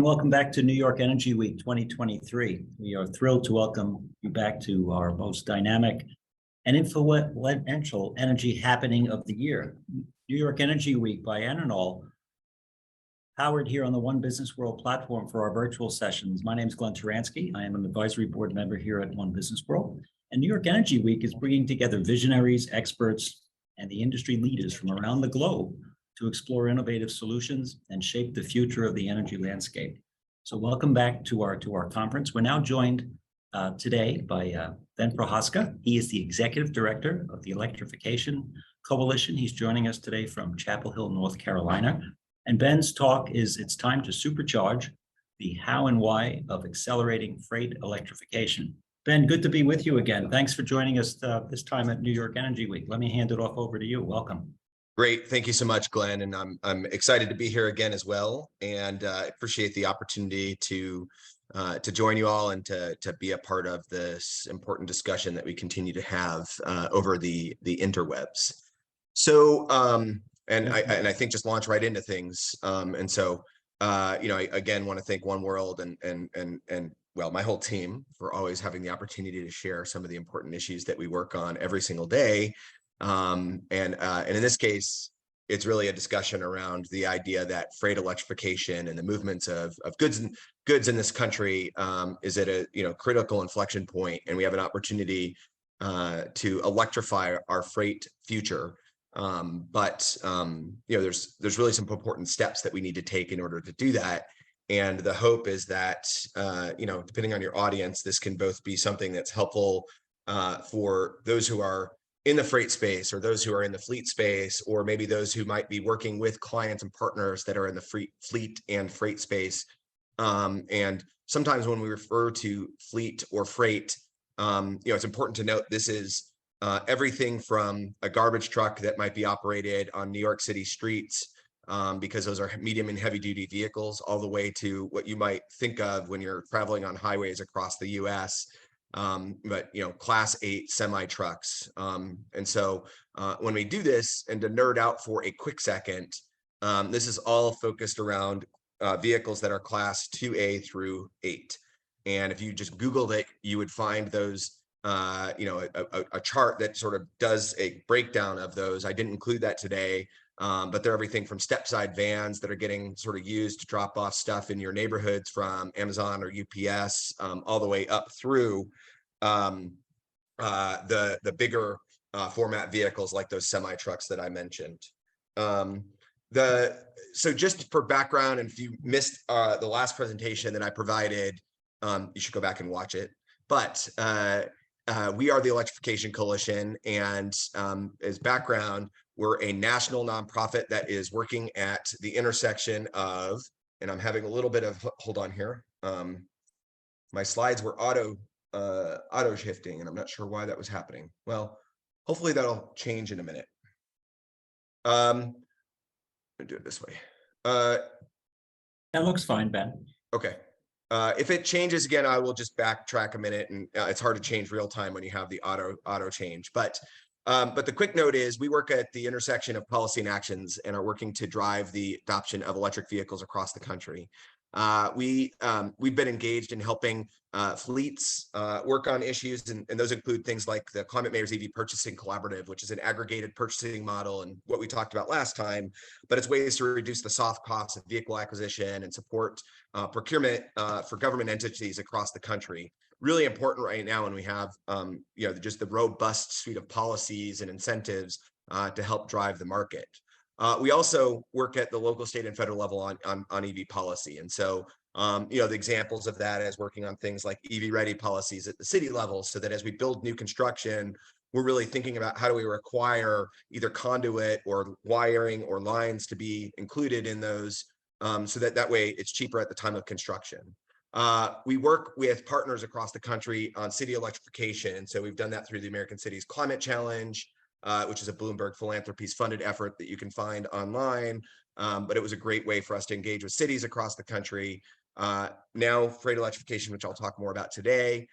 welcome back to New York Energy Week 2023. We are thrilled to welcome you back to our most dynamic and influential energy happening of the year. New York Energy Week by EnerKnol, powered here on the One Business World platform for our virtual sessions. My name is Glenn Turansky. I am an advisory board member here at One Business World. And New York Energy Week is bringing together visionaries, experts, and the industry leaders from around the globe to explore innovative solutions and shape the future of the energy landscape. So welcome back to our conference. We're now joined today by Ben Prochazka. He is the Executive Director of the Electrification Coalition. He's joining us today from Chapel Hill, North Carolina. And Ben's talk is It's Time to Supercharge, the How and Why of Accelerating Freight Electrification. Ben, good to be with you again. Thanks for joining us this time at New York Energy Week. Let me hand it off over to you. Welcome. Great. Thank you so much, Glenn. And I'm excited to be here again as well. And appreciate the opportunity to join you all and to be a part of this important discussion that we continue to have over the interwebs. So, and I think just launch right into things. I again want to thank One World and well, my whole team for always having the opportunity to share some of the important issues that we work on every single day. And in this case, it's really a discussion around the idea that freight electrification and the movements of goods in this country is at a critical inflection point, and we have an opportunity to electrify our freight future. There's really some important steps that we need to take in order to do that. And the hope is that depending on your audience, this can both be something that's helpful for those who are in the freight space, or those who are in the fleet space, or maybe those who might be working with clients and partners that are in the fleet and freight space. And sometimes when we refer to fleet or freight, it's important to note this is everything from a garbage truck that might be operated on New York City streets, because those are medium and heavy duty vehicles, all the way to what you might think of when you're traveling on highways across the US. Class 8 semi trucks. And so when we do this, and to nerd out for a quick second, this is all focused around vehicles that are class 2A through 8. And if you just Googled it, you would find those, a chart that sort of does a breakdown of those. I didn't include that today, but they're everything from step-side vans that are getting sort of used to drop off stuff in your neighborhoods from Amazon or UPS, all the way up through the bigger format vehicles like those semi trucks that I mentioned. So just for background, and if you missed the last presentation that I provided, you should go back and watch it. But we are the Electrification Coalition, and as background, we're a national nonprofit that is working at the intersection of, and I'm having a little bit of, hold on here. My slides were auto shifting, and I'm not sure why that was happening. Well, hopefully that'll change in a minute. I'm gonna do it this way. That looks fine, Ben. Okay. If it changes again, I will just backtrack a minute, and it's hard to change real time when you have the auto change. But the quick note is we work at the intersection of policy and actions and are working to drive the adoption of electric vehicles across the country. We've been engaged in helping fleets work on issues, and those include things like the Climate Mayor's EV Purchasing Collaborative, which is an aggregated purchasing model and what we talked about last time, but it's ways to reduce the soft costs of vehicle acquisition and support procurement for government entities across the country. Really important right now when we have just the robust suite of policies and incentives to help drive the market. We also work at the local, state, and federal level on EV policy. And so, the examples of that is working on things like EV ready policies at the city level, so that as we build new construction, we're really thinking about how do we require either conduit or wiring or lines to be included in those, so that way it's cheaper at the time of construction. We work with partners across the country on city electrification. And so we've done that through the American Cities Climate Challenge, which is a Bloomberg Philanthropies funded effort that you can find online. But it was a great way for us to engage with cities across the country. Now freight electrification, which I'll talk more about today,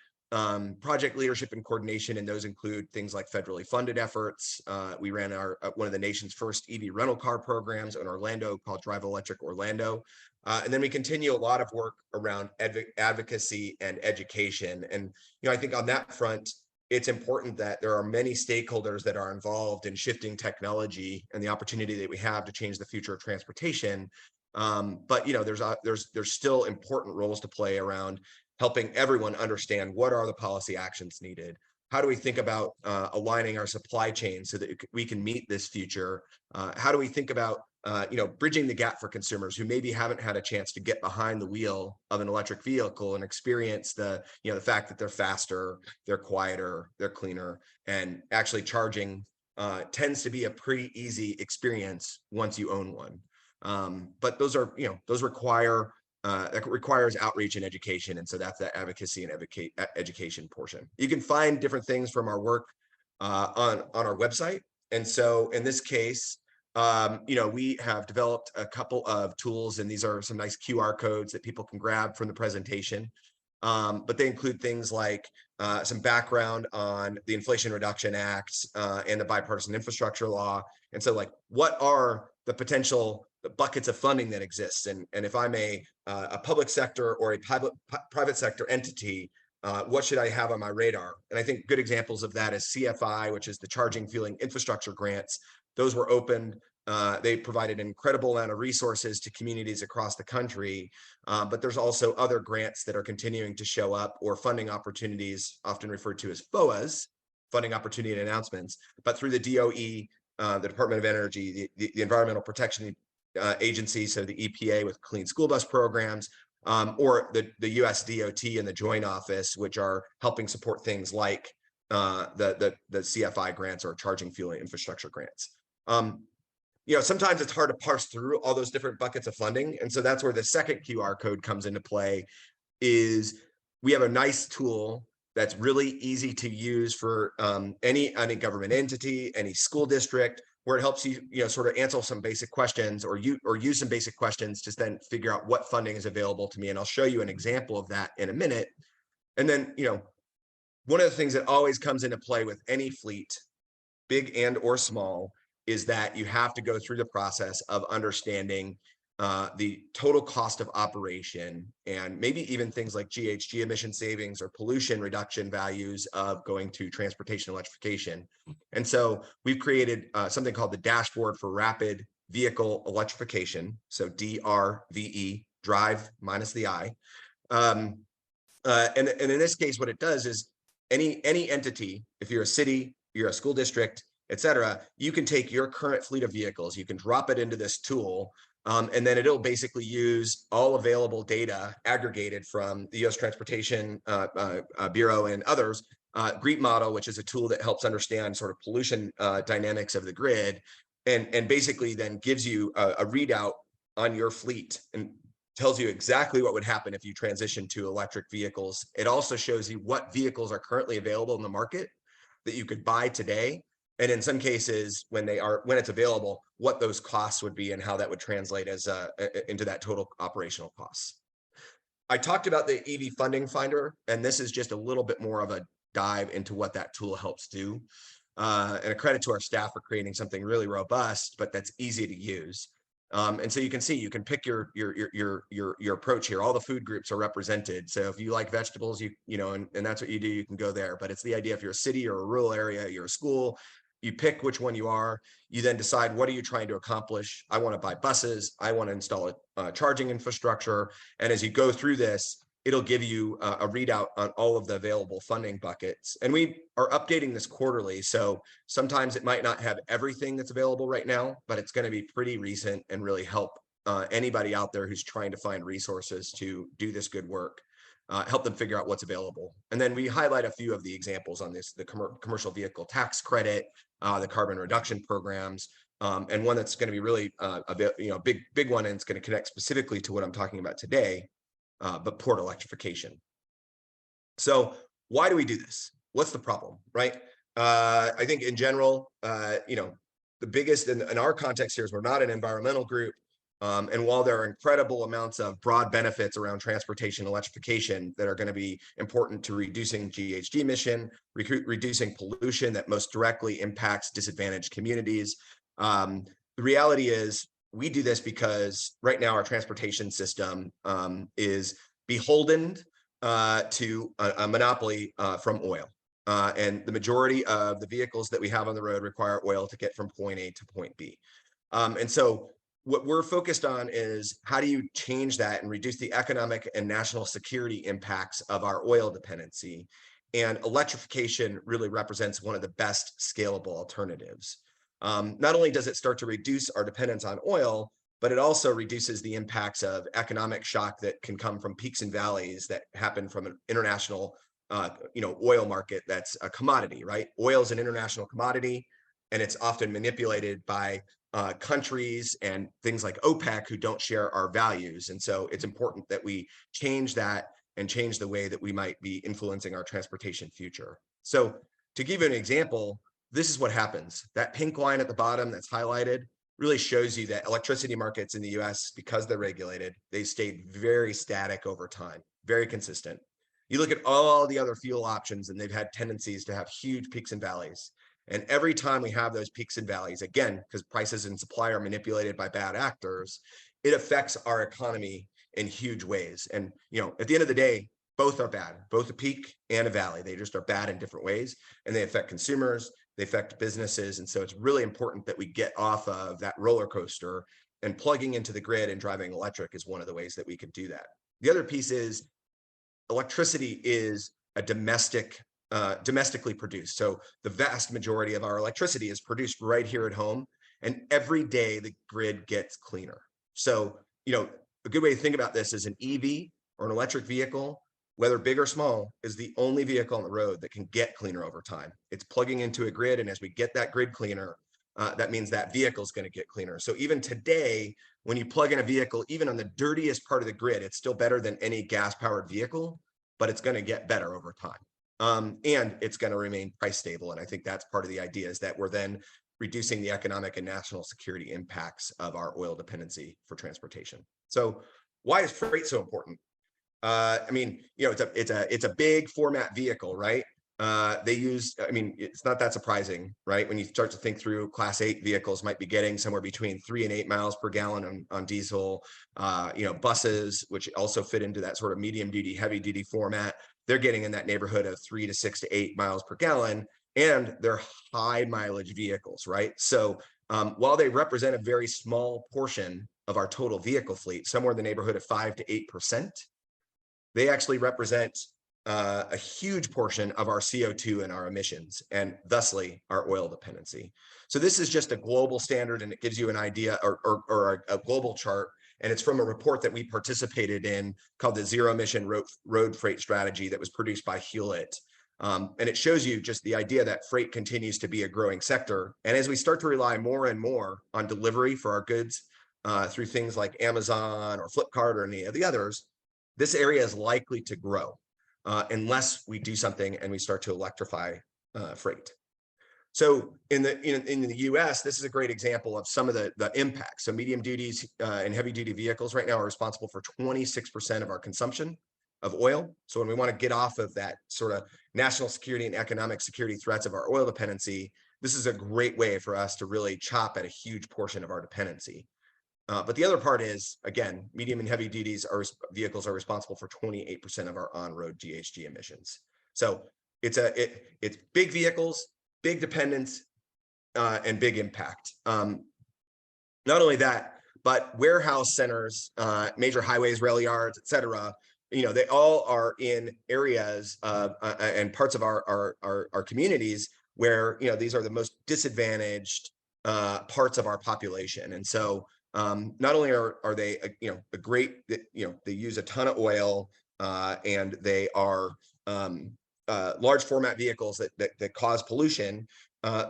project leadership and coordination, and those include things like federally funded efforts. We ran one of the nation's first EV rental car programs in Orlando called Drive Electric Orlando. And then we continue a lot of work around advocacy and education. And, I think on that front, it's important that there are many stakeholders that are involved in shifting technology and the opportunity that we have to change the future of transportation. But, there's still important roles to play around helping everyone understand what are the policy actions needed. How do we think about aligning our supply chain so that we can meet this future? How do we think about bridging the gap for consumers who maybe haven't had a chance to get behind the wheel of an electric vehicle and experience the fact that they're faster, they're quieter, they're cleaner, and actually charging tends to be a pretty easy experience once you own one. But those requires outreach and education. And so that's the advocacy and education portion. You can find different things from our work on our website. And so in this case, we have developed a couple of tools, and these are some nice QR codes that people can grab from the presentation. But they include things like some background on the Inflation Reduction Act and the Bipartisan Infrastructure Law. And so, like, what are the potential buckets of funding that exists? And if I'm a public sector or a private sector entity, what should I have on my radar? And I think good examples of that is CFI, which is the Charging Fueling Infrastructure Grants. Those were opened. They provided an incredible amount of resources to communities across the country, but there's also other grants that are continuing to show up, or funding opportunities, often referred to as FOAs, funding opportunity announcements, but through the DOE, the Department of Energy, the Environmental Protection Agency, so the EPA with clean school bus programs, or the US DOT and the Joint Office, which are helping support things like the CFI grants or charging fueling infrastructure grants. Sometimes it's hard to parse through all those different buckets of funding. And so that's where the second QR code comes into play. Is we have a nice tool that's really easy to use for any government entity, any school district, where it helps you, sort of answer some basic questions, or use some basic questions to then figure out what funding is available to me. And I'll show you an example of that in a minute. And then, one of the things that always comes into play with any fleet, big and or small, is that you have to go through the process of understanding the total cost of operation, and maybe even things like GHG emission savings or pollution reduction values of going to transportation electrification. And so we've created something called the Dashboard for Rapid Vehicle Electrification. So DRVE, drive minus the I. And in this case, what it does is any entity, if you're a city, you're a school district, et cetera, you can take your current fleet of vehicles, you can drop it into this tool, and then it'll basically use all available data aggregated from the U.S. Transportation Bureau and others, GREET model, which is a tool that helps understand sort of pollution dynamics of the grid, and basically then gives you a readout on your fleet and tells you exactly what would happen if you transition to electric vehicles. It also shows you what vehicles are currently available in the market that you could buy today. And in some cases, when it's available, what those costs would be and how that would translate as into that total operational costs. I talked about the EV funding finder, and this is just a little bit more of a dive into what that tool helps do. And a credit to our staff for creating something really robust, but that's easy to use. And so you can see, you can pick your approach here. All the food groups are represented. So if you like vegetables, and that's what you do, you can go there. But it's the idea, if you're a city or a rural area, you're a school, you pick which one you are. You then decide, what are you trying to accomplish? I want to buy buses. I want to install a charging infrastructure. And as you go through this, it'll give you a readout on all of the available funding buckets. And we are updating this quarterly. So sometimes it might not have everything that's available right now, but it's going to be pretty recent and really help anybody out there who's trying to find resources to do this good work, help them figure out what's available. And then we highlight a few of the examples on this: the commercial vehicle tax credit, the carbon reduction programs, and one that's going to be really a big one, and it's going to connect specifically to what I'm talking about today, but port electrification. So why do we do this? What's the problem, right? I think in general, the biggest in our context here is we're not an environmental group. And while there are incredible amounts of broad benefits around transportation electrification that are going to be important to reducing GHG emission, reducing pollution that most directly impacts disadvantaged communities, the reality is we do this because right now our transportation system is beholden to a monopoly from oil. And the majority of the vehicles that we have on the road require oil to get from point A to point B. And so what we're focused on is how do you change that and reduce the economic and national security impacts of our oil dependency? And electrification really represents one of the best scalable alternatives. Not only does it start to reduce our dependence on oil, but it also reduces the impacts of economic shock that can come from peaks and valleys that happen from an international oil market that's a commodity, right? Oil is an international commodity, and it's often manipulated by countries and things like OPEC who don't share our values. And so it's important that we change that and change the way that we might be influencing our transportation future. So to give you an example, this is what happens. That pink line at the bottom that's highlighted really shows you that electricity markets in the US, because they're regulated, they stayed very static over time, very consistent. You look at all the other fuel options and they've had tendencies to have huge peaks and valleys. And every time we have those peaks and valleys, again, because prices and supply are manipulated by bad actors, it affects our economy in huge ways. And, at the end of the day, both are bad, both a peak and a valley. They just are bad in different ways, and they affect consumers, they affect businesses. And so it's really important that we get off of that roller coaster, and plugging into the grid and driving electric is one of the ways that we can do that. The other piece is electricity is a domestically produced. So the vast majority of our electricity is produced right here at home, and every day the grid gets cleaner. So, a good way to think about this is an EV or an electric vehicle, whether big or small, is the only vehicle on the road that can get cleaner over time. It's plugging into a grid, and as we get that grid cleaner, that means that vehicle is going to get cleaner. So even today, when you plug in a vehicle, even on the dirtiest part of the grid, it's still better than any gas-powered vehicle, but it's going to get better over time. And it's going to remain price stable. And I think that's part of the idea, is that we're then reducing the economic and national security impacts of our oil dependency for transportation. So why is freight so important? It's a big format vehicle, right? It's not that surprising, right? When you start to think through, Class 8 vehicles might be getting somewhere between 3 and 8 miles per gallon on diesel. Buses, which also fit into that sort of medium duty, heavy duty format, they're getting in that neighborhood of 3 to 6 to 8 miles per gallon, and they're high mileage vehicles, right? So while they represent a very small portion of our total vehicle fleet, somewhere in the neighborhood of 5 to 8%, they actually represent a huge portion of our CO2 and our emissions, and thusly our oil dependency. So this is just a global standard, and it gives you an idea, or a global chart, and it's from a report that we participated in called the Zero Emission Road Freight Strategy that was produced by Hewlett. And it shows you just the idea that freight continues to be a growing sector. And as we start to rely more and more on delivery for our goods through things like Amazon or Flipkart or any of the others, this area is likely to grow unless we do something and we start to electrify freight. So in the US, this is a great example of some of the impacts. So medium duties and heavy duty vehicles right now are responsible for 26% of our consumption of oil. So when we want to get off of that sort of national security and economic security threats of our oil dependency, this is a great way for us to really chop at a huge portion of our dependency. But the other part is, again, medium and heavy duties vehicles are responsible for 28% of our on-road GHG emissions. So it's big vehicles, big dependence, and big impact. Not only that, but warehouse centers, major highways, rail yards, et cetera, they all are in areas and parts of our communities where, these are the most disadvantaged parts of our population. And so not only are they, a great, they use a ton of oil and they are large format vehicles that cause pollution,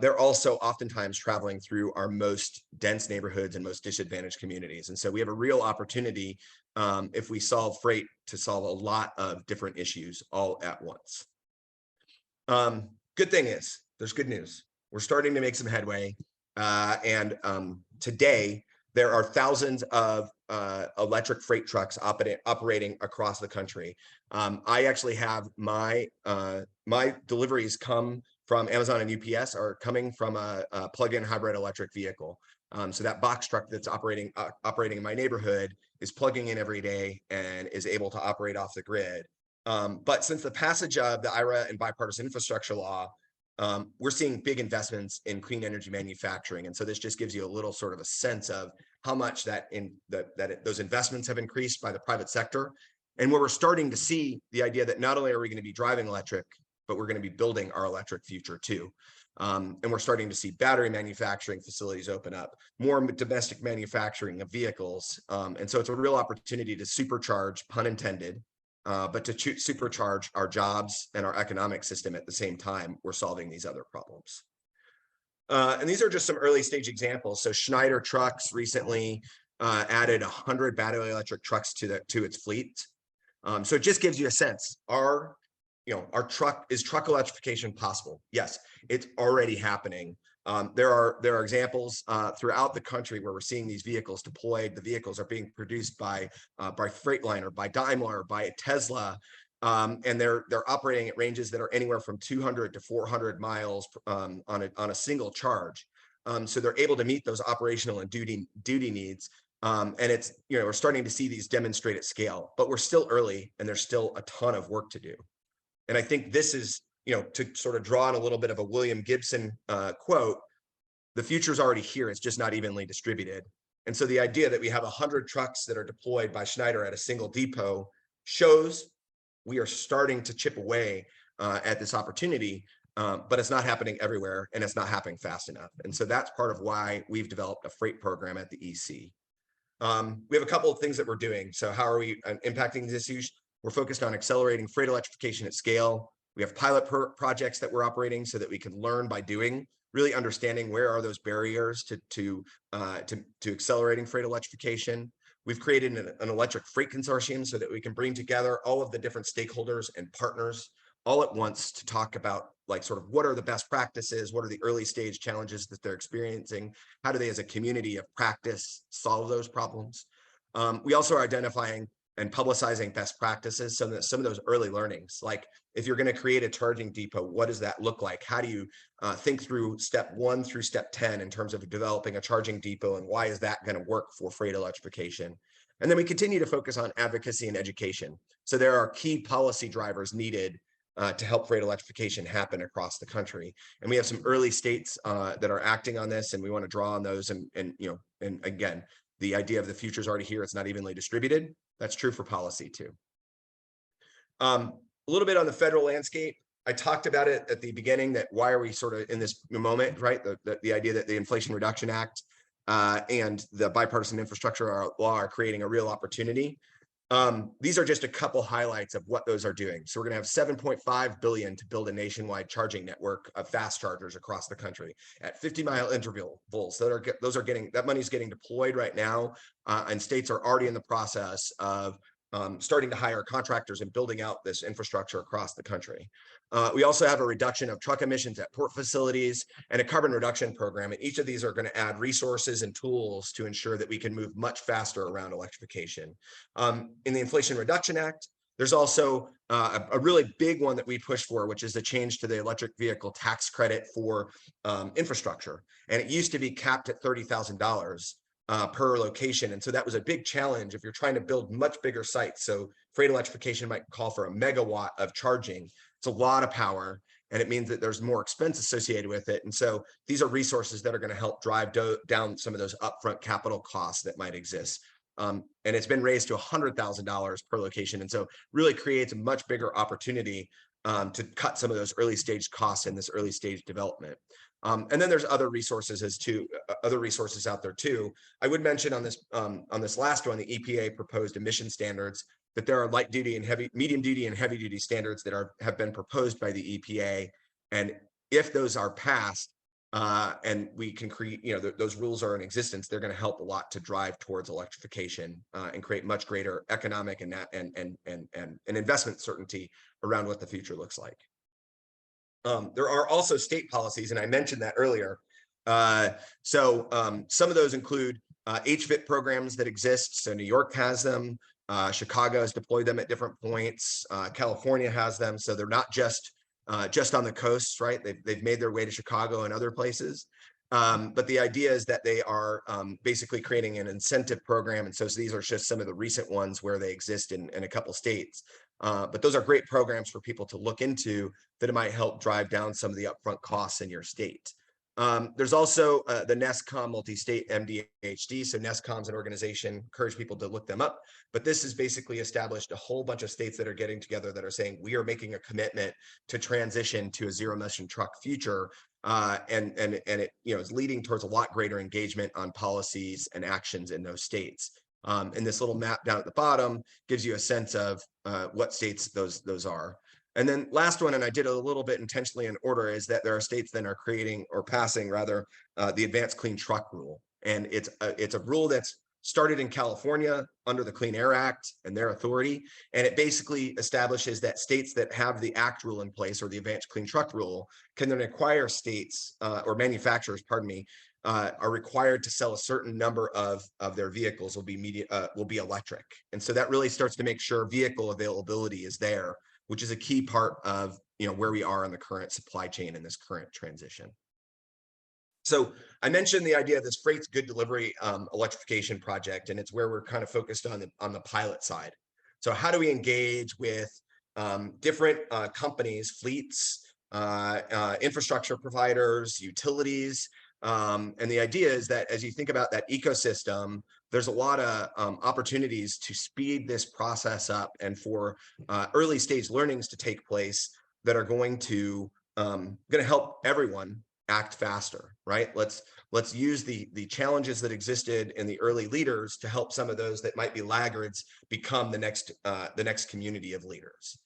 they're also oftentimes traveling through our most dense neighborhoods and most disadvantaged communities. And so we have a real opportunity, if we solve freight, to solve a lot of different issues all at once. Good thing is, there's good news. We're starting to make some headway. And today, there are thousands of electric freight trucks operating across the country. I actually have my deliveries come from Amazon and UPS are coming from a plug-in hybrid electric vehicle. So that box truck that's operating in my neighborhood is plugging in every day and is able to operate off the grid. But since the passage of the IRA and Bipartisan Infrastructure Law, we're seeing big investments in clean energy manufacturing. And so this just gives you a little sort of a sense of how much those investments have increased by the private sector. And where we're starting to see the idea that not only are we going to be driving electric, but we're going to be building our electric future too. And we're starting to see battery manufacturing facilities open up, more domestic manufacturing of vehicles. And so it's a real opportunity to supercharge, pun intended, but to supercharge our jobs and our economic system at the same time we're solving these other problems. And these are just some early stage examples. So Schneider Trucks recently added 100 battery electric trucks to its fleet. So it just gives you a sense. Is truck electrification possible? Yes, it's already happening. There are examples throughout the country where we're seeing these vehicles deployed. The vehicles are being produced by Freightliner, by Daimler, by Tesla, and they're operating at ranges that are anywhere from 200 to 400 miles on a single charge. So they're able to meet those operational and duty needs. And it's, we're starting to see these demonstrate at scale, but we're still early and there's still a ton of work to do. And I think this is, to sort of draw on a little bit of a William Gibson quote, the future's already here, it's just not evenly distributed. And so the idea that we have 100 trucks that are deployed by Schneider at a single depot shows we are starting to chip away at this opportunity, but it's not happening everywhere and it's not happening fast enough. And so that's part of why we've developed a freight program at the EC. We have a couple of things that we're doing. So how are we impacting these issues? We're focused on accelerating freight electrification at scale. We have pilot projects that we're operating so that we can learn by doing, really understanding where are those barriers to accelerating freight electrification. We've created an electric freight consortium so that we can bring together all of the different stakeholders and partners all at once to talk about sort of what are the best practices, what are the early stage challenges that they're experiencing, how do they as a community of practice solve those problems. We also are identifying and publicizing best practices, so that some of those early learnings, like if you're going to create a charging depot, what does that look like? How do you think through step 1 through step 10 in terms of developing a charging depot, and why is that going to work for freight electrification? And then we continue to focus on advocacy and education. So there are key policy drivers needed to help freight electrification happen across the country. And we have some early states that are acting on this, and we want to draw on those. And again, the idea of the future is already here. It's not evenly distributed. That's true for policy too. A little bit on the federal landscape. I talked about it at the beginning, that why are we sort of in this moment, right? The idea that the Inflation Reduction Act and the Bipartisan Infrastructure Law are creating a real opportunity. These are just a couple highlights of what those are doing. So we're going to have $7.5 billion to build a nationwide charging network of fast chargers across the country at 50-mile intervals. That money's getting deployed right now, and states are already in the process of starting to hire contractors and building out this infrastructure across the country. We also have a reduction of truck emissions at port facilities and a carbon reduction program. And each of these are going to add resources and tools to ensure that we can move much faster around electrification. In the Inflation Reduction Act, there's also a really big one that we push for, which is the change to the electric vehicle tax credit for infrastructure. And it used to be capped at $30,000. Per location. And so that was a big challenge if you're trying to build much bigger sites. So freight electrification might call for a megawatt of charging. It's a lot of power, and it means that there's more expense associated with it. And so these are resources that are going to help drive down some of those upfront capital costs that might exist. And it's been raised to $100,000 per location. And so really creates a much bigger opportunity to cut some of those early stage costs in this early stage development. And then there's other resources out there too. I would mention on this last one, the EPA proposed emission standards, that there are light duty and medium duty and heavy duty standards that have been proposed by the EPA. And if those are passed and we can create, those rules are in existence, they're going to help a lot to drive towards electrification and create much greater economic and investment certainty around what the future looks like. There are also state policies, and I mentioned that earlier. Some of those include HVIP programs that exist. So New York has them, Chicago has deployed them at different points, California has them. So they're not just on the coast, right? They've made their way to Chicago and other places. But the idea is that they are basically creating an incentive program. And so these are just some of the recent ones where they exist in a couple states. But those are great programs for people to look into that might help drive down some of the upfront costs in your state. There's also the NESCOM multi-state MDHD. So NESCOM is an organization, encourage people to look them up. But this has basically established a whole bunch of states that are getting together that are saying, we are making a commitment to transition to a zero emission truck future. And it is leading towards a lot greater engagement on policies and actions in those states. And this little map down at the bottom gives you a sense of what states those are. And then last one, and I did a little bit intentionally in order, is that there are states that are creating or passing rather the Advanced Clean Truck Rule. And it's a rule that's started in California under the Clean Air Act and their authority. And it basically establishes that states that have the ACT rule in place, or the Advanced Clean Truck Rule, can then require states or manufacturers, pardon me, are required to sell a certain number of their vehicles will be electric. And so that really starts to make sure vehicle availability is there, which is a key part of where we are in the current supply chain in this current transition. So I mentioned the idea of this Freight's Good Delivery electrification project, and it's where we're kind of focused on the pilot side. So how do we engage with different companies, fleets, infrastructure providers, utilities? And the idea is that as you think about that ecosystem, there's a lot of opportunities to speed this process up and for early stage learnings to take place that are going to help everyone act faster, right? Let's use the challenges that existed in the early leaders to help some of those that might be laggards become the next community of leaders.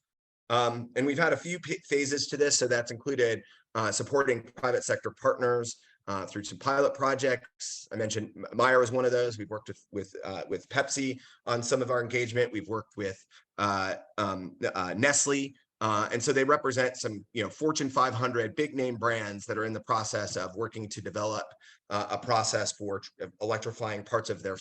And we've had a few phases to this. So that's included supporting private sector partners through some pilot projects. I mentioned Meyer was one of those. We've worked with Pepsi on some of our engagement. We've worked with Nestle. And so they represent some, Fortune 500 big name brands that are in the process of working to develop a process for electrifying parts of their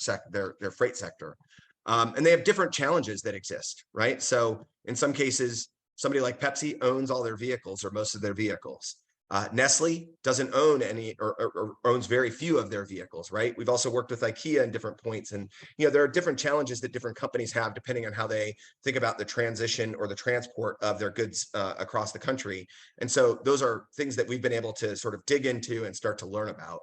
freight sector. And they have different challenges that exist, right? So in some cases, somebody like Pepsi owns all their vehicles or most of their vehicles. Nestle doesn't own any or owns very few of their vehicles, right? We've also worked with IKEA in different points. And, there are different challenges that different companies have depending on how they think about the transition or the transport of their goods across the country. And so those are things that we've been able to sort of dig into and start to learn about.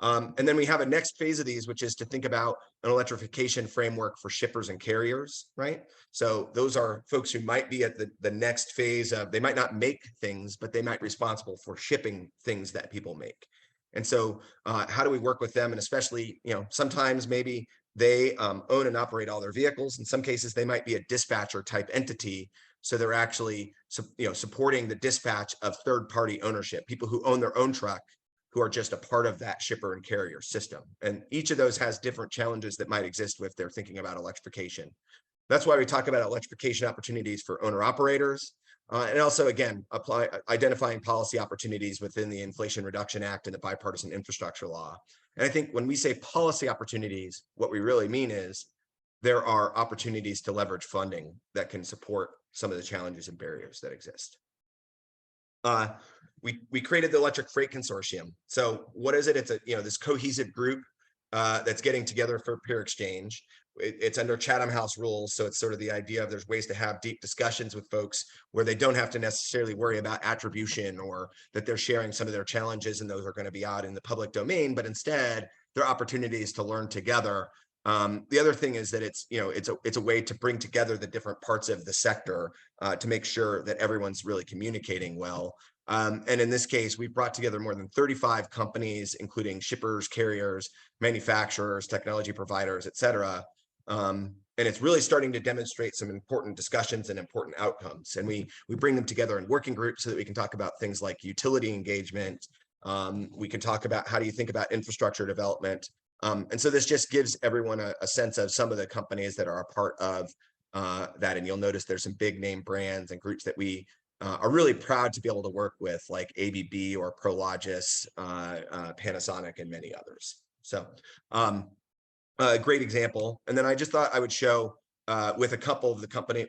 And then we have a next phase of these, which is to think about an electrification framework for shippers and carriers, right? So those are folks who might be at the next phase of, they might not make things, but they might be responsible for shipping things that people make. And so how do we work with them? And especially, sometimes maybe they own and operate all their vehicles. In some cases, they might be a dispatcher type entity. So they're actually, supporting the dispatch of third-party ownership, people who own their own truck, who are just a part of that shipper and carrier system. And each of those has different challenges that might exist if they're thinking about electrification. That's why we talk about electrification opportunities for owner operators. And also, again, identifying policy opportunities within the Inflation Reduction Act and the Bipartisan Infrastructure Law. And I think when we say policy opportunities, what we really mean is there are opportunities to leverage funding that can support some of the challenges and barriers that exist. We created the Electric Freight Consortium. So what is it? It's this cohesive group that's getting together for peer exchange. It's under Chatham House rules. So it's sort of the idea of there's ways to have deep discussions with folks where they don't have to necessarily worry about attribution or that they're sharing some of their challenges and those are going to be out in the public domain, but instead there are opportunities to learn together. The other thing is that it's a way to bring together the different parts of the sector to make sure that everyone's really communicating well. And in this case, we've brought together more than 35 companies, including shippers, carriers, manufacturers, technology providers, et cetera. And it's really starting to demonstrate some important discussions and important outcomes. And we bring them together in working groups so that we can talk about things like utility engagement. We can talk about how do you think about infrastructure development. And so this just gives everyone a sense of some of the companies that are a part of that. And you'll notice there's some big name brands and groups that we are really proud to be able to work with, like ABB or Prologis, Panasonic, and many others. So a great example. And then I just thought I would show with a couple of the companies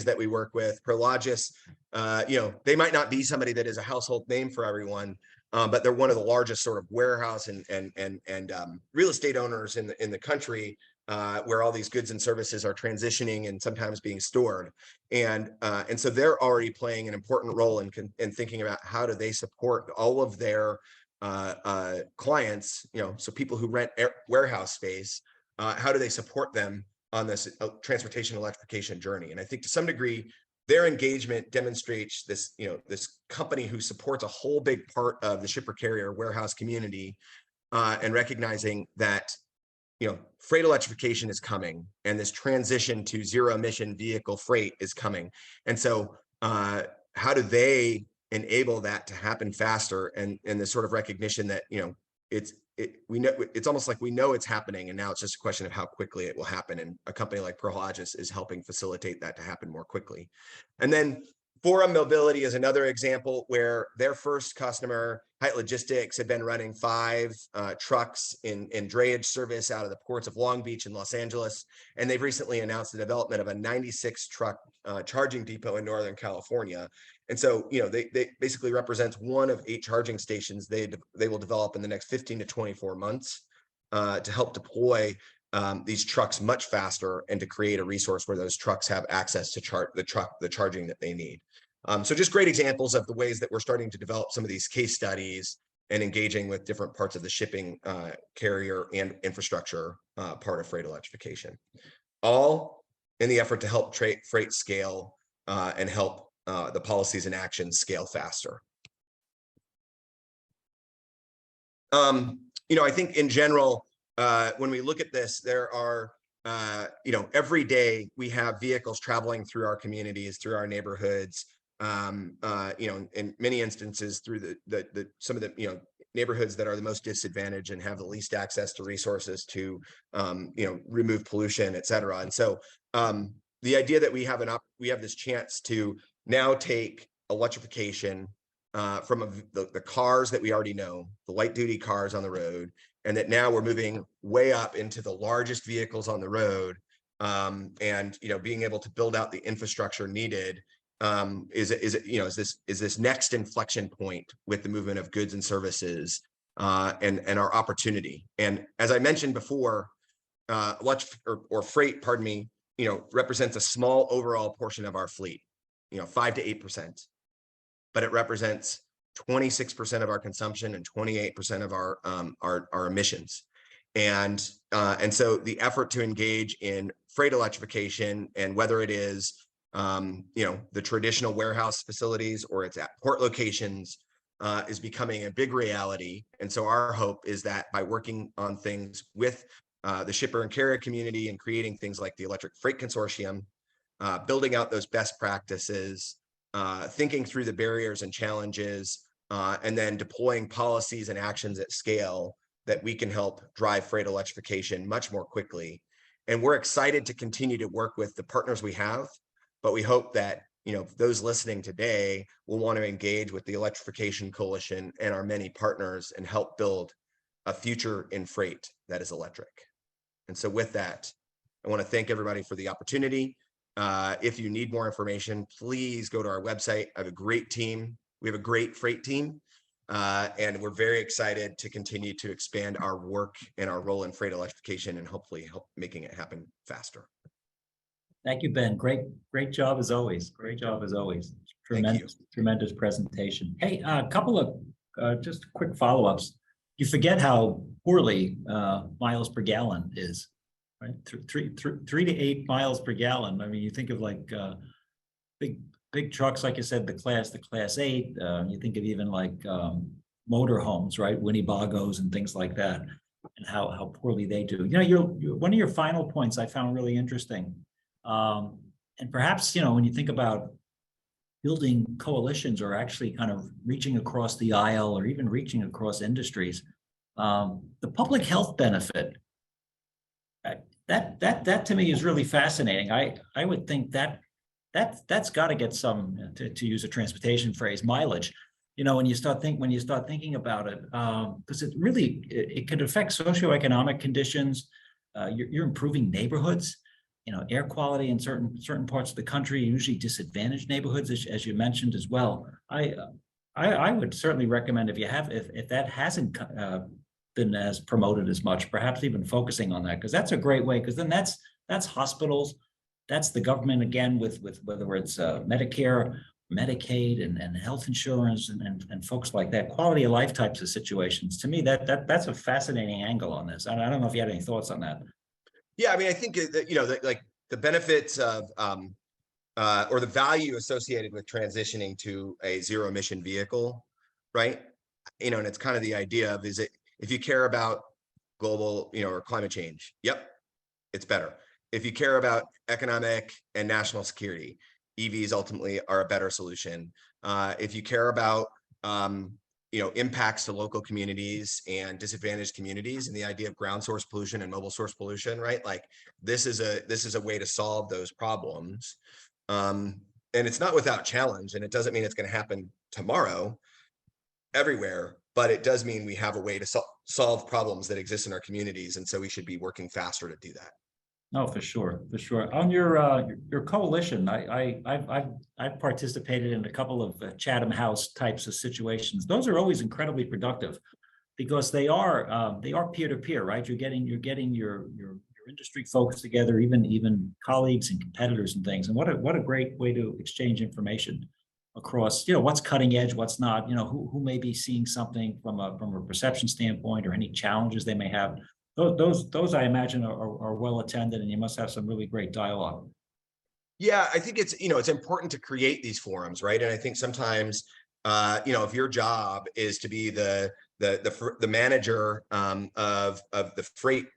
that we work with. Prologis, they might not be somebody that is a household name for everyone, but they're one of the largest sort of warehouse and real estate owners in the country, where all these goods and services are transitioning and sometimes being stored. And so they're already playing an important role in thinking about how do they support all of their clients, so people who rent warehouse space, how do they support them on this transportation electrification journey? And I think to some degree, their engagement demonstrates this, this company who supports a whole big part of the shipper carrier warehouse community, and recognizing that, freight electrification is coming, and this transition to zero emission vehicle freight is coming. And so how do they enable that to happen faster? And the sort of recognition that, we know it's almost like we know it's happening, and now it's just a question of how quickly it will happen. And a company like Prochazka is helping facilitate that to happen more quickly. And then Forum Mobility is another example where their first customer, Height Logistics, had been running 5 trucks in drayage service out of the ports of Long Beach and Los Angeles. And they've recently announced the development of a 96 truck charging depot in Northern California. And so, they basically represents one of 8 charging stations they will develop in the next 15 to 24 months to help deploy these trucks much faster, and to create a resource where those trucks have access to the charging that they need. So just great examples of the ways that we're starting to develop some of these case studies and engaging with different parts of the shipping carrier and infrastructure part of freight electrification, all in the effort to help freight scale and help the policies and actions scale faster. I think in general, when we look at this, there are, every day we have vehicles traveling through our communities, through our neighborhoods, in many instances through some of the, neighborhoods that are the most disadvantaged and have the least access to resources to, remove pollution, et cetera. And so the idea that we have this chance to now take electrification from the cars that we already know, the light duty cars on the road, and that now we're moving way up into the largest vehicles on the road, and being able to build out the infrastructure needed is this next inflection point with the movement of goods and services and our opportunity. And as I mentioned before, freight, represents a small overall portion of our fleet, 5 to 8%, but it represents 26% of our consumption and 28% of our emissions. And so the effort to engage in freight electrification, and whether it is the traditional warehouse facilities or it's at port locations, is becoming a big reality. And so our hope is that by working on things with the shipper and carrier community and creating things like the Electric Freight Consortium, building out those best practices, thinking through the barriers and challenges, and then deploying policies and actions at scale, that we can help drive freight electrification much more quickly. And we're excited to continue to work with the partners we have, but we hope that those listening today will want to engage with the Electrification Coalition and our many partners and help build a future in freight that is electric. And so with that, I want to thank everybody for the opportunity. If you need more information, please go to our website. I have a great team. We have a great freight team, and we're very excited to continue to expand our work and our role in freight electrification, and hopefully help making it happen faster. Thank you, Ben. Great job as always. Great job as always. Tremendous presentation. Hey, a couple of just quick follow-ups. You forget how poorly miles per gallon is, right? 3 to 8 miles per gallon. I mean, you think of like big trucks, like you said, the class 8. You think of even like motorhomes, right? Winnebagos and things like that, and how poorly they do. One of your final points I found really interesting. And perhaps, when you think about building coalitions or actually kind of reaching across the aisle or even reaching across industries, the public health benefit, that to me is really fascinating. I would think that's got to get some, to use a transportation phrase, mileage. When you start thinking about it, because it could affect socioeconomic conditions. You're improving neighborhoods. Air quality in certain parts of the country, usually disadvantaged neighborhoods, as you mentioned as well. I would certainly recommend if that hasn't been as promoted as much, perhaps even focusing on that, because that's a great way, because then that's hospitals, that's the government again with whether it's Medicare, Medicaid, and health insurance and folks like that, quality of life types of situations. To me, that's a fascinating angle on this. I don't know if you had any thoughts on that. Yeah, I mean, I think that, you know, like the benefits of or the value associated with transitioning to a zero emission vehicle, right? You know, and it's kind of the idea of, is it, if you care about global, you know, or climate change, yep, it's better. If you care about economic and national security, EVs ultimately are a better solution. If you care about, you know, impacts to local communities and disadvantaged communities, and the idea of ground source pollution and mobile source pollution, right? Like this is a way to solve those problems. And it's not without challenge, and it doesn't mean it's going to happen tomorrow everywhere, but it does mean we have a way to solve problems that exist in our communities, and so we should be working faster to do that. No, for sure, for sure. On your coalition, I've participated in a couple of Chatham House types of situations. Those are always incredibly productive, because they are peer to peer, right? You're getting your industry folks together, even colleagues and competitors and things. And what a great way to exchange information across, you know, what's cutting edge, what's not, you know, who may be seeing something from a perception standpoint, or any challenges they may have. Those I imagine are well attended, and you must have some really great dialogue. Yeah, I think it's, you know, it's important to create these forums, right? And I think sometimes, you know, if your job is to be the manager of the freight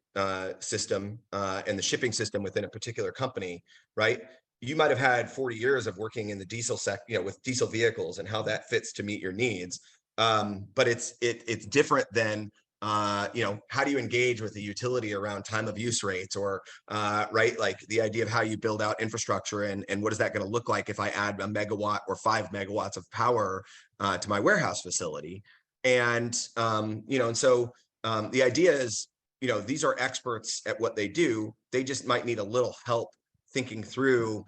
system and the shipping system within a particular company, right? You might have had 40 years of working in the diesel you know, with diesel vehicles and how that fits to meet your needs. But it's different than, you know, how do you engage with the utility around time of use rates, or right, like the idea of how you build out infrastructure, and what is that going to look like if I add a megawatt or 5 megawatts of power to my warehouse facility. And you know, and so the idea is, you know, these are experts at what they do. They just might need a little help thinking through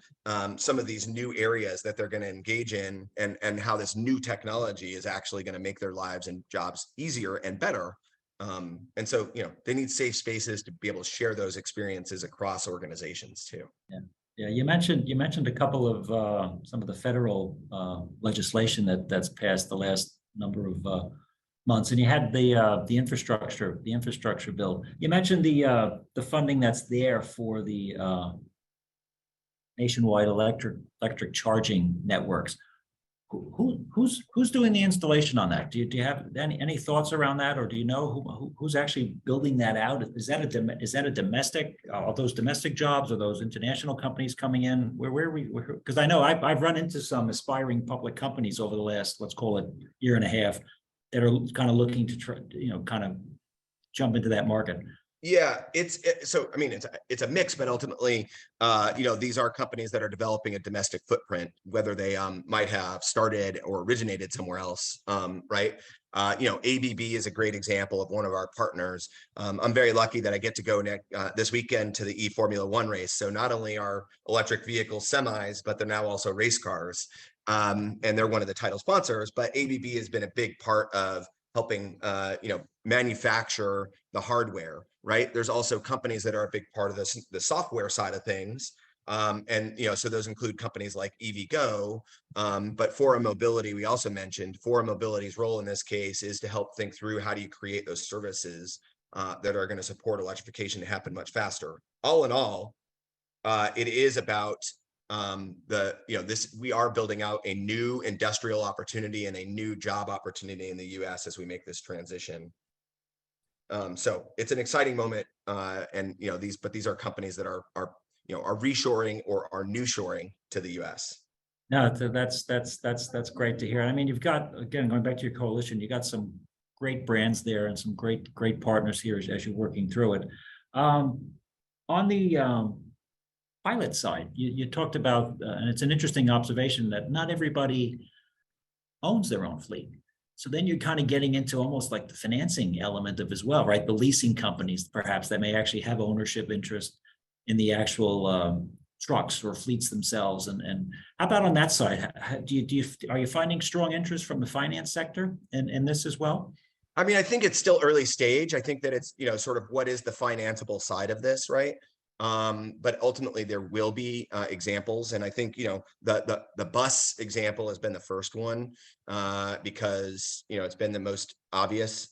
some of these new areas that they're going to engage in, and how this new technology is actually going to make their lives and jobs easier and better. And so, you know, they need safe spaces to be able to share those experiences across organizations too. Yeah. Yeah, you mentioned a couple of some of the federal legislation that's passed the last number of months, and you had the infrastructure bill. You mentioned the funding that's there for the nationwide electric charging networks. Who's doing the installation on that? Do you have any thoughts around that, or do you know who's actually building that out? Is that a domestic? Are those domestic jobs? Are those international companies coming in? Where are we? Because I know I've run into some aspiring public companies over the last, let's call it, year and a half, that are kind of looking to try, you know, kind of jump into that market. Yeah, so I mean, it's a mix, but ultimately, you know, these are companies that are developing a domestic footprint, whether they might have started or originated somewhere else, right? You know, ABB is a great example of one of our partners. I'm very lucky that I get to go this weekend to the Formula 1 race. So not only are electric vehicle semis, but they're now also race cars, and they're one of the title sponsors. But ABB has been a big part of helping, you know, manufacture the hardware, right? There's also companies that are a big part of the software side of things. And, you know, so those include companies like EVgo, but Forum Mobility, we also mentioned. Forum Mobility's role in this case is to help think through, how do you create those services that are going to support electrification to happen much faster. All in all, it is about we are building out a new industrial opportunity and a new job opportunity in the US as we make this transition. So it's an exciting moment, and you know, these are companies that are reshoring or are nearshoring to the US. No, that's great to hear. I mean, you've got, again, going back to your coalition, you got some great brands there and some great partners here as you're working through it. On the pilot side, you talked about, and it's an interesting observation, that not everybody owns their own fleet. So then you're kind of getting into almost like the financing element of as well, right? The leasing companies, perhaps, that may actually have ownership interest in the actual trucks or fleets themselves? And how about on that side? Are you finding strong interest from the finance sector in this as well? I mean, I think it's still early stage. I think that it's, sort of what is the financeable side of this, right? But ultimately there will be examples. And I think, the bus example has been the first one because, it's been the most obvious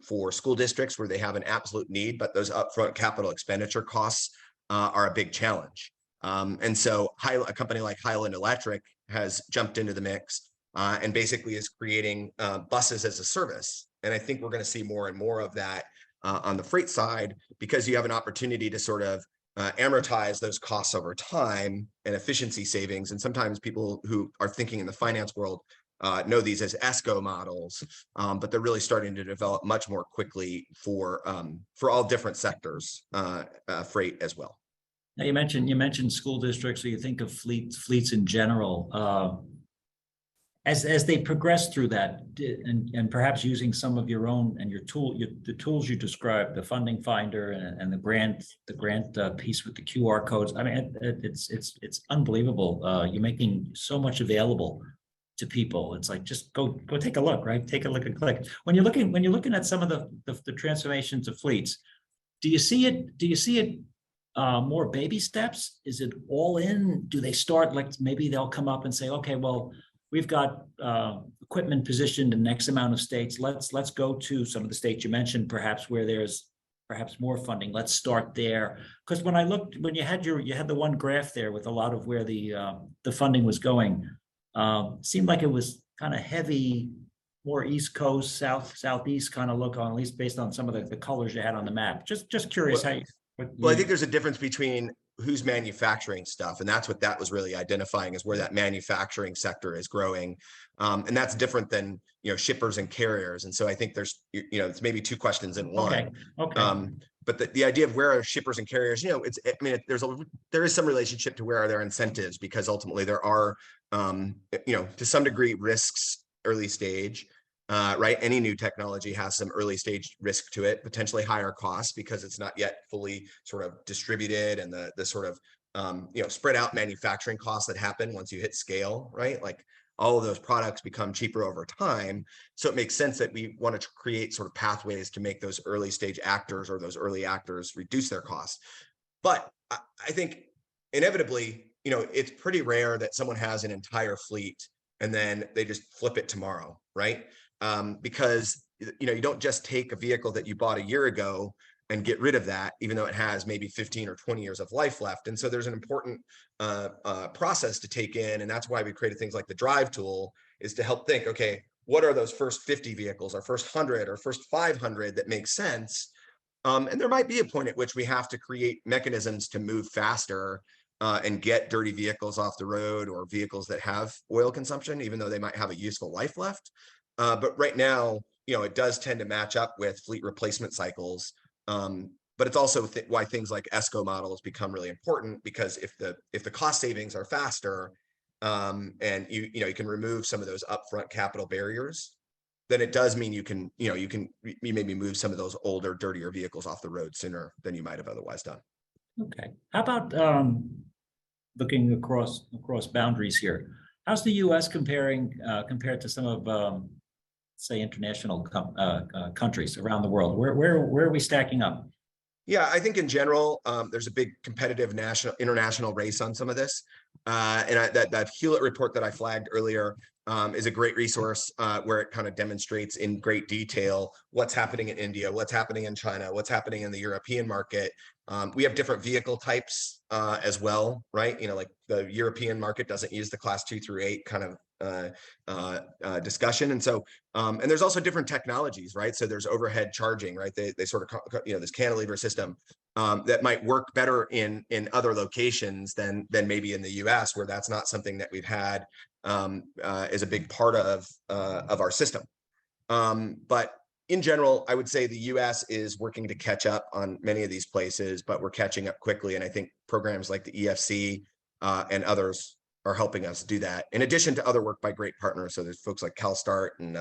for school districts where they have an absolute need, but those upfront capital expenditure costs are a big challenge. And so a company like Highland Electric has jumped into the mix and basically is creating buses as a service. And I think we're going to see more and more of that on the freight side, because you have an opportunity to sort of amortize those costs over time and efficiency savings. And sometimes people who are thinking in the finance world know these as ESCO models, but they're really starting to develop much more quickly for all different sectors, freight as well. Now you mentioned school districts, or you think of fleets in general. As they progress through that, and perhaps using some of your own and the tools you described, the funding finder and the grant piece with the QR codes. I mean, it's unbelievable. You're making so much available to people. It's like, just go take a look, right? Take a look and click. When you're looking at some of the transformations of fleets, do you see it more baby steps? Is it all in? Do they start, like, maybe they'll come up and say, okay, well, we've got equipment positioned in X amount of states. Let's go to some of the states you mentioned, perhaps where there's perhaps more funding. Let's start there. Because when you had the one graph there with a lot of where the funding was going, seemed like it was kind of heavy, more East Coast, Southeast kind of look on, at least based on some of the colors you had on the map. Just curious I think there's a difference between who's manufacturing stuff, and that's what that was really identifying, is where that manufacturing sector is growing, and that's different than shippers and carriers. And so I think there's it's maybe two questions in one. Okay. But the idea of where are shippers and carriers, there is some relationship to where are their incentives, because ultimately there are to some degree risks early stage. Right, any new technology has some early stage risk to it, potentially higher costs because it's not yet fully sort of distributed, and the sort of spread out manufacturing costs that happen once you hit scale, right? Like, all of those products become cheaper over time. So it makes sense that we want to create sort of pathways to make those early stage actors, or those early actors, reduce their costs. But I think inevitably, it's pretty rare that someone has an entire fleet and then they just flip it tomorrow, right? Because you don't just take a vehicle that you bought a year ago and get rid of that, even though it has maybe 15 or 20 years of life left. And so there's an important process to take in, and that's why we created things like the drive tool, is to help think, okay, what are those first 50 vehicles, or first 100, or first 500 that make sense? And there might be a point at which we have to create mechanisms to move faster and get dirty vehicles off the road, or vehicles that have oil consumption, even though they might have a useful life left. But right now, it does tend to match up with fleet replacement cycles. But it's also why things like ESCO models become really important, because if the cost savings are faster, and you can remove some of those upfront capital barriers, then it does mean you can maybe move some of those older, dirtier vehicles off the road sooner than you might have otherwise done. Okay. How about looking across boundaries here? How's the U.S. compared to some of say international countries around the world? Where are we stacking up? Yeah, I think in general, there's a big competitive international race on some of this. And that Hewlett report that I flagged earlier is a great resource where it kind of demonstrates in great detail what's happening in India, what's happening in China, what's happening in the European market. We have different vehicle types as well, right? Like the European market doesn't use the class 2 through 8 kind of discussion. And so, and there's also different technologies, right? So there's overhead charging, right? They sort of, this cantilever system that might work better in other locations than maybe in the US, where that's not something that we've had as a big part of our system. But in general, I would say the US is working to catch up on many of these places, but we're catching up quickly. And I think programs like the EFC and others are helping us do that, in addition to other work by great partners. So there's folks like CalSTART and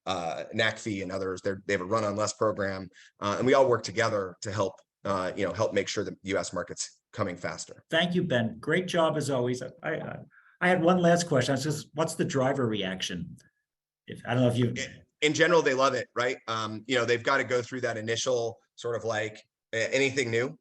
NACFE and others. They have a Run on Less program, and we all work together to help help make sure the U.S. market's coming faster. Thank you, Ben. Great job as always. I had one last question. I was just, what's the driver reaction? I don't know if you. In general, they love it, right? They've got to go through that initial sort of like anything new.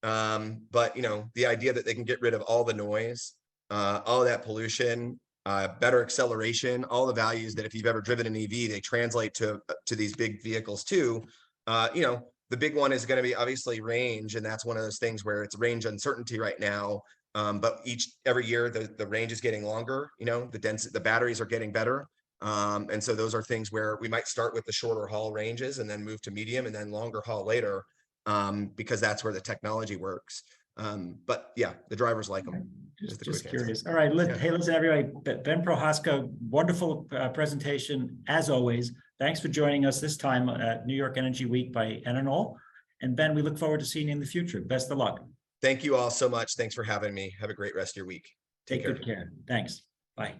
But the idea that they can get rid of all the noise, all that pollution, better acceleration, all the values that if you've ever driven an EV, they translate to these big vehicles too. The big one is going to be obviously range, and that's one of those things where it's range uncertainty right now. But every year the range is getting longer. The batteries are getting better. And so those are things where we might start with the shorter haul ranges and then move to medium and then longer haul later, because that's where the technology works. But yeah, the drivers like them. Just curious. All right. Hey, listen, everybody. Ben Prochazka, wonderful presentation as always. Thanks for joining us this time at New York Energy Week by EnerKnol. And Ben, we look forward to seeing you in the future. Best of luck. Thank you all so much. Thanks for having me. Have a great rest of your week. Take good care. Thanks. Bye.